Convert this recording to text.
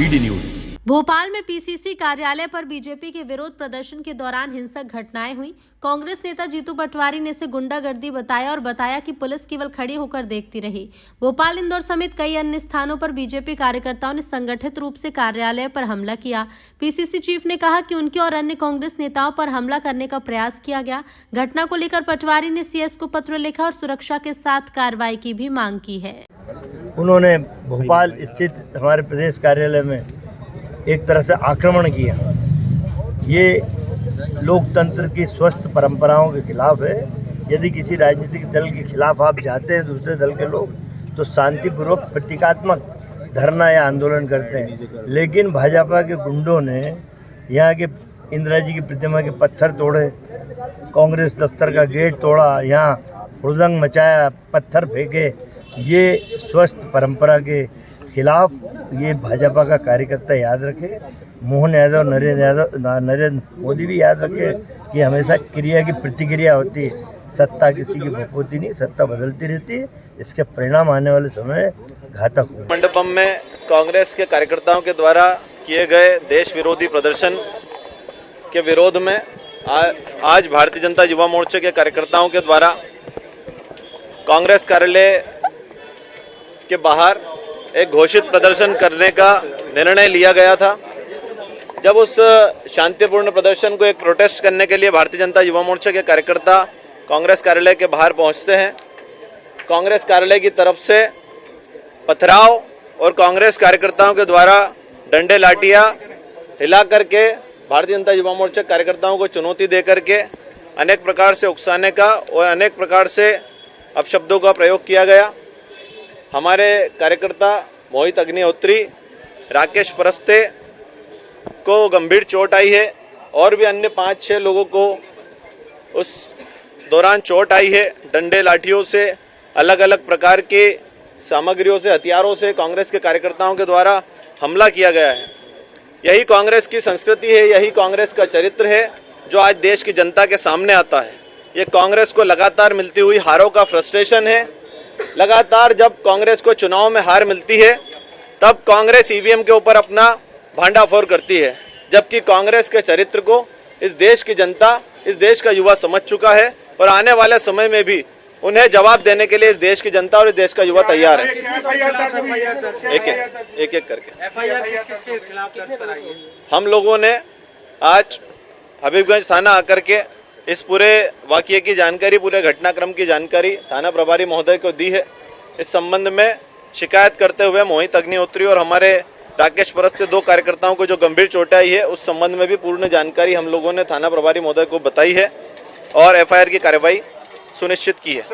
BD news. Bhopal में PCC कार्यालय पर बीजेपी के विरोध प्रदर्शन के दौरान हिंसक घटनाएं हुई। कांग्रेस नेता जीतू पटवारी ने इसे गुंडागर्दी बताया और बताया कि पुलिस केवल खड़ी होकर देखती रही। भोपाल, इंदौर समेत कई अन्य स्थानों पर बीजेपी कार्यकर्ताओं ने संगठित रूप से कार्यालय पर हमला किया। पीसीसी चीफ ने कहा कि उनके और अन्य कांग्रेस नेताओं पर हमला करने का प्रयास किया गया। घटना को लेकर पटवारी ने सीएस को पत्र लिखा और सुरक्षा के साथ कार्रवाई की भी मांग की है। उन्होंने भोपाल स्थित हमारे प्रदेश कार्यालय में एक तरह से आक्रमण किया। ये लोकतंत्र की स्वस्थ परंपराओं के खिलाफ है। यदि किसी राजनीतिक दल के खिलाफ आप जाते हैं, दूसरे दल के लोग, तो शांतिपूर्वक प्रतीकात्मक धरना या आंदोलन करते हैं। लेकिन भाजपा के गुंडों ने यहाँ के इंदिरा जी की प्रतिमा के पत्थर तोड़े, कांग्रेस दफ्तर का गेट तोड़ा, यहाँ हुड़दंग मचाया, पत्थर फेंके। ये स्वस्थ परंपरा के खिलाफ ये भाजपा का कार्यकर्ता याद रखे, मोहन यादव, नरेंद्र मोदी भी याद रखे कि हमेशा क्रिया की प्रतिक्रिया होती है। सत्ता किसी की भूपति नहीं, सत्ता बदलती रहती है। इसके परिणाम आने वाले समय घातक होंगे। मंडपम में कांग्रेस के कार्यकर्ताओं के द्वारा किए गए देश विरोधी प्रदर्शन के विरोध में आज भारतीय जनता युवा मोर्चे के कार्यकर्ताओं के द्वारा कांग्रेस कार्यालय के बाहर एक घोषित प्रदर्शन करने का निर्णय लिया गया था। जब उस शांतिपूर्ण प्रदर्शन को एक प्रोटेस्ट करने के लिए भारतीय जनता युवा मोर्चा के कार्यकर्ता कांग्रेस कार्यालय के बाहर पहुंचते हैं, कांग्रेस कार्यालय की तरफ से पथराव और कांग्रेस कार्यकर्ताओं के द्वारा डंडे लाठियां हिला करके भारतीय जनता युवा मोर्चा कार्यकर्ताओं को चुनौती दे करके अनेक प्रकार से उकसाने का और अनेक प्रकार से अपशब्दों का प्रयोग किया गया। हमारे कार्यकर्ता मोहित अग्निहोत्री, राकेश परस्ते को गंभीर चोट आई है और भी अन्य 5-6 लोगों को उस दौरान चोट आई है। डंडे लाठियों से, अलग अलग प्रकार के सामग्रियों से, हथियारों से कांग्रेस के कार्यकर्ताओं के द्वारा हमला किया गया है। यही कांग्रेस की संस्कृति है, यही कांग्रेस का चरित्र है जो आज देश की जनता के सामने आता है। ये कांग्रेस को लगातार मिलती हुई हारों का फ्रस्ट्रेशन है। लगातार जब कांग्रेस को चुनाव में हार मिलती है तब कांग्रेस ईवीएम के ऊपर अपना भांडाफोड़ करती है, जबकि कांग्रेस के चरित्र को इस देश की जनता, इस देश का युवा समझ चुका है और आने वाले समय में भी उन्हें जवाब देने के लिए इस देश की जनता और इस देश का युवा तैयार है। एक एक करके हम लोगों ने आज हबीबगंज थाना आकर के इस पूरे वाकये की जानकारी, पूरे घटनाक्रम की जानकारी थाना प्रभारी महोदय को दी है। इस संबंध में शिकायत करते हुए मोहित अग्निहोत्री और हमारे राकेश परस से 2 कार्यकर्ताओं को जो गंभीर चोटें आई है, उस संबंध में भी पूर्ण जानकारी हम लोगों ने थाना प्रभारी महोदय को बताई है और एफआईआर की कार्रवाई सुनिश्चित की है।